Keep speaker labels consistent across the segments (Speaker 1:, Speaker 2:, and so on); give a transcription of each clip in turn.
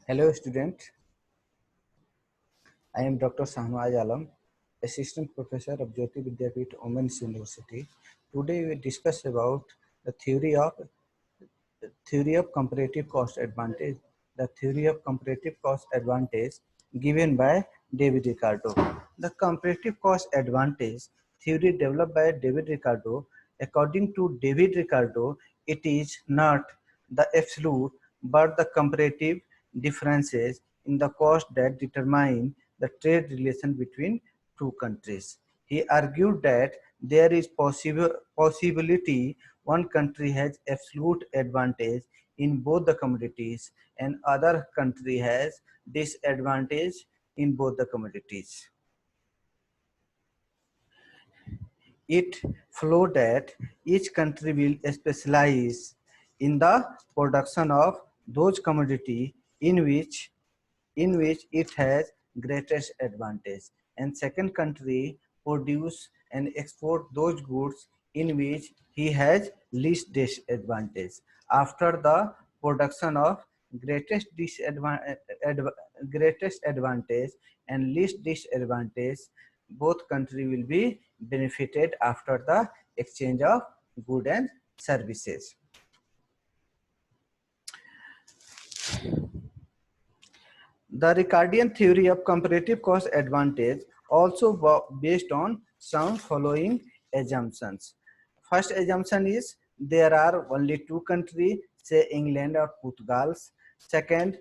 Speaker 1: Hello student, I am Dr. Shahnaaz Alam, Assistant Professor of Jyoti Vidyapeeth Women's University. Today we discuss about the theory of comparative cost advantage. The theory of comparative cost advantage given by David Ricardo. The comparative cost advantage theory developed by David Ricardo. According to David Ricardo, it is not the absolute but the comparative differences in the cost that determine the trade relation between two countries. He argued that there is possibility one country has absolute advantage in both the commodities and other country has disadvantage in both the commodities. It followed that each country will specialize in the production of those commodity in which it has greatest advantage, and second country produce and export those goods in which he has least disadvantage. After the production of greatest advantage and least disadvantage, both country will be benefited after the exchange of goods and services. The Ricardian theory of comparative cost advantage also based on some following assumptions. First assumption is there are only two countries, say England or Portugal. Second,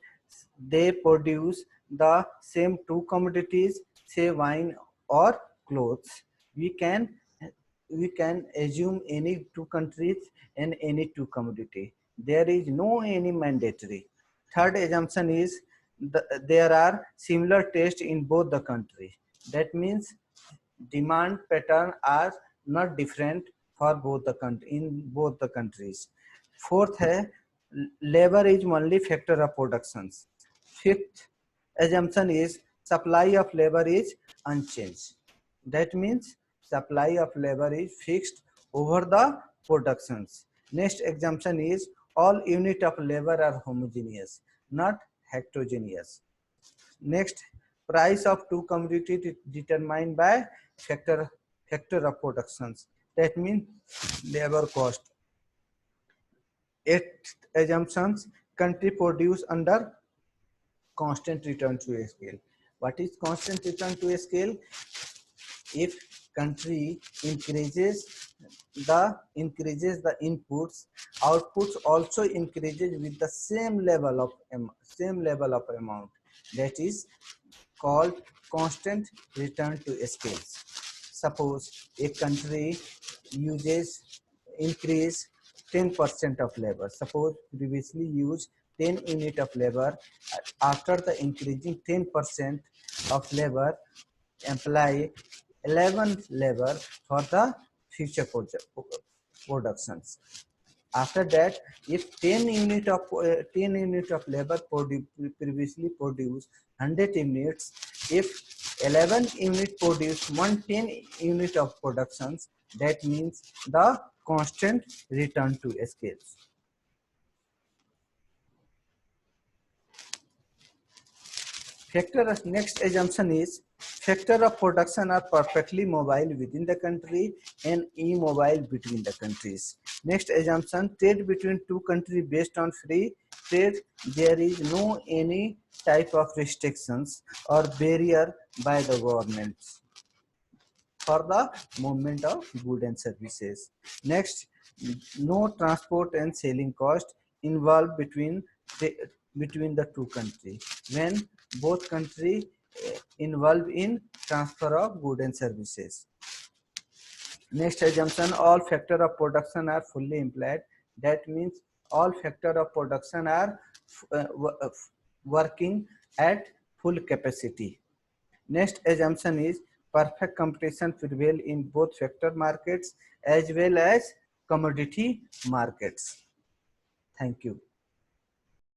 Speaker 1: they produce the same two commodities, say wine or clothes. We can assume any two countries and any two commodity. There is no any mandatory. Third assumption is there are similar tastes in both the country. That means demand pattern are not different for both the in both the countries. Fourth है labor is only factor of productions. Fifth assumption is supply of labor is unchanged. That means supply of labor is fixed over the productions. Next assumption is all unit of labor are homogeneous, not heterogeneous. Next, price of two commodities determined by factor of productions. That means labor cost. Eighth assumptions, country produce under constant return to a scale. What is constant return to a scale? If country increases the inputs, outputs also increases with the same level of amount. That is called constant return to scales. Suppose a country uses increase 10% of labor. Suppose previously used 10 unit of labor. After the increasing 10% of labor, apply 11 labor for the future productions. After that, if 10 unit of labor previously produced 100 units, if 11 unit produce 110 unit of productions, that means the constant return to scales. Next assumption is factor of production are perfectly mobile within the country and immobile between the countries. Next assumption, trade between two countries based on free trade. There is no any type of restrictions or barrier by the governments for the movement of goods and services. Next, no transport and selling cost involved between the two countries when both countries involved in transfer of goods and services. Next assumption, all factor of production are fully employed. That means all factor of production are working at full capacity. Next assumption is perfect competition prevail in both factor markets as well as commodity markets. Thank you.